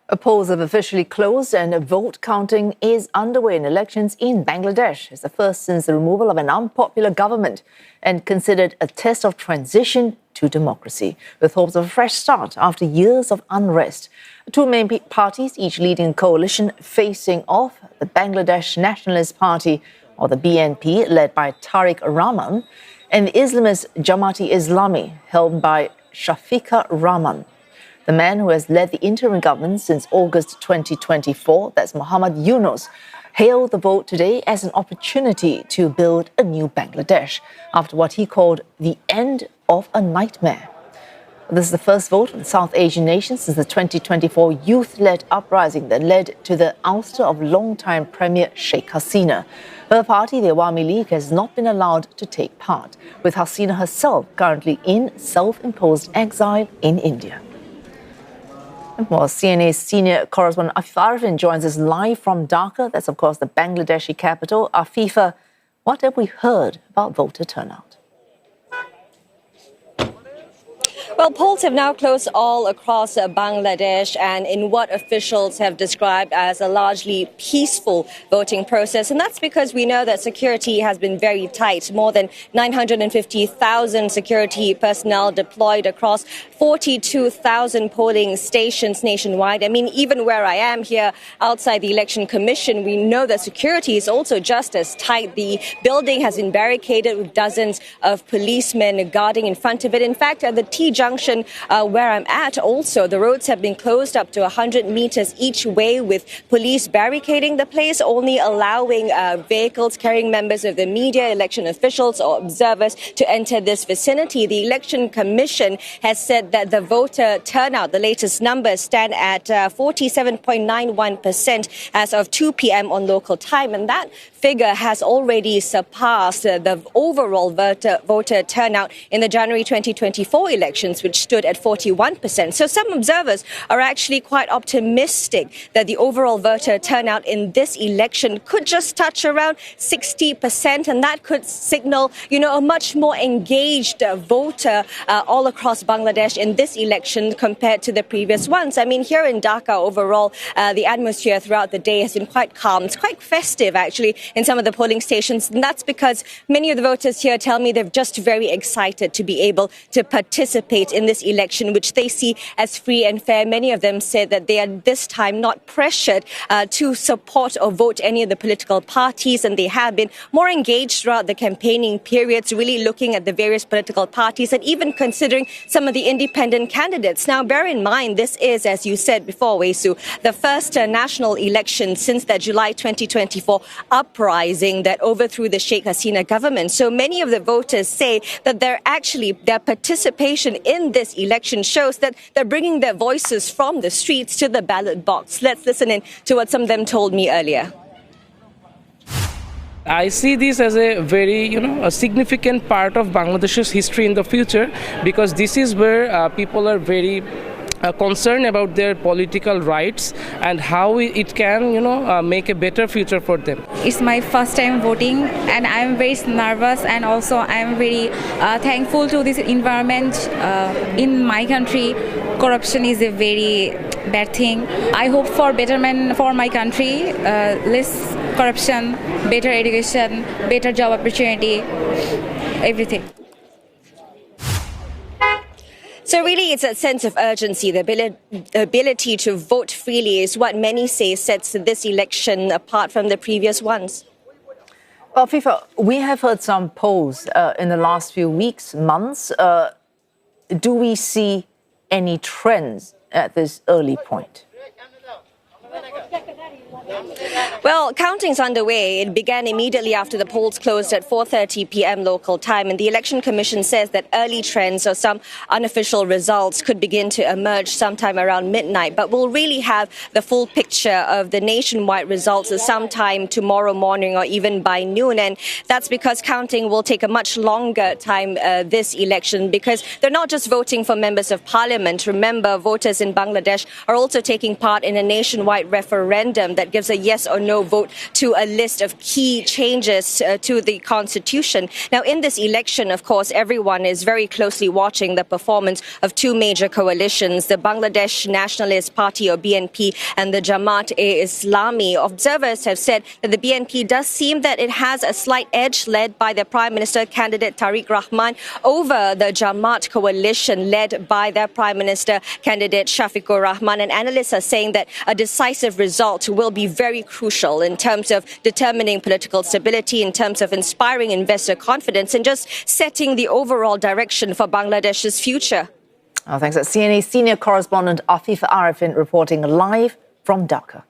Polls have officially closed and vote counting is underway in elections in Bangladesh. It's the first since the removal of an unpopular government and considered a test of transition to democracy, with hopes of a fresh start after years of unrest. Two main parties, each leading a coalition, facing off: the Bangladesh Nationalist Party, or the BNP, led by Tarique Rahman, and the Islamist Jamaat-e-Islami, held by Shafiqur Rahman. The man who has led the interim government since August 2024, that's Muhammad Yunus, hailed the vote today as an opportunity to build a new Bangladesh after what he called the end of a nightmare. This is the first vote of the South Asian nation since the 2024 youth-led uprising that led to the ouster of longtime Premier Sheikh Hasina. Her party, the Awami League, has not been allowed to take part, with Hasina herself currently in self-imposed exile in India. Well, CNA's senior correspondent Afifah Ariffin joins us live from Dhaka. That's, of course, the Bangladeshi capital. Afifah, what have we heard about voter turnout? Well, polls have now closed all across Bangladesh, and in what officials have described as a largely peaceful voting process. And that's because we know that security has been very tight. More than 950,000 security personnel deployed across 42,000 polling stations nationwide. I mean, even where I am here outside the Election Commission, we know that security is also just as tight. The building has been barricaded with dozens of policemen guarding in front of it. In fact, at the Junction where I'm at, also the roads have been closed up to 100 meters each way, with police barricading the place, only allowing vehicles carrying members of the media, election officials or observers to enter this vicinity. The Election Commission has said that the voter turnout, the latest numbers, stand at 47.91% as of 2 p.m. on local time, and that figure has already surpassed the overall voter turnout in the January 2024 elections, which stood at 41%. So some observers are actually quite optimistic that the overall voter turnout in this election could just touch around 60%, and that could signal, a much more engaged voter all across Bangladesh in this election compared to the previous ones. I mean, here in Dhaka, overall, the atmosphere throughout the day has been quite calm. It's quite festive, actually, in some of the polling stations, and that's because many of the voters here tell me they're just very excited to be able to participate in this election, which they see as free and fair. Many of them said that they are this time not pressured to support or vote any of the political parties, and they have been more engaged throughout the campaigning periods, really looking at the various political parties and even considering some of the independent candidates. Now, bear in mind, this is, as you said before, Wesu, the first national election since that July 2024 uprising that overthrew the Sheikh Hasina government. So many of the voters say that their participation in this election shows that they're bringing their voices from the streets to the ballot box. Let's listen in to what some of them told me earlier. I see this as a very, a significant part of Bangladesh's history in the future, because this is where people are very concerned about their political rights and how it can, make a better future for them. It's my first time voting, and I'm very nervous, and also I'm very thankful to this environment. In my country, corruption is a very bad thing. I hope for betterment for my country, less corruption, better education, better job opportunity, everything. So really, it's a sense of urgency. The ability to vote freely is what many say sets this election apart from the previous ones. Well, Afifah, we have heard some polls in the last few weeks, months. Do we see any trends at this early point? Well, counting's underway. It began immediately after the polls closed at 4:30 p.m. local time, and the Election Commission says that early trends or some unofficial results could begin to emerge sometime around midnight. But we'll really have the full picture of the nationwide results sometime tomorrow morning or even by noon, and that's because counting will take a much longer time this election, because they're not just voting for members of parliament. Remember, voters in Bangladesh are also taking part in a nationwide referendum that gives a yes or no vote to a list of key changes to the constitution. Now, in this election, of course, everyone is very closely watching the performance of two major coalitions, the Bangladesh Nationalist Party, or BNP, and the Jamaat-e-Islami. Observers have said that the BNP does seem that it has a slight edge, led by the Prime Minister candidate Tarique Rahman, over the Jamaat coalition led by their Prime Minister candidate Shafiqur Rahman. And analysts are saying that a decisive result will be very crucial in terms of determining political stability, in terms of inspiring investor confidence, and just setting the overall direction for Bangladesh's future. Oh, thanks. That's CNA senior correspondent Afifah Ariffin reporting live from Dhaka.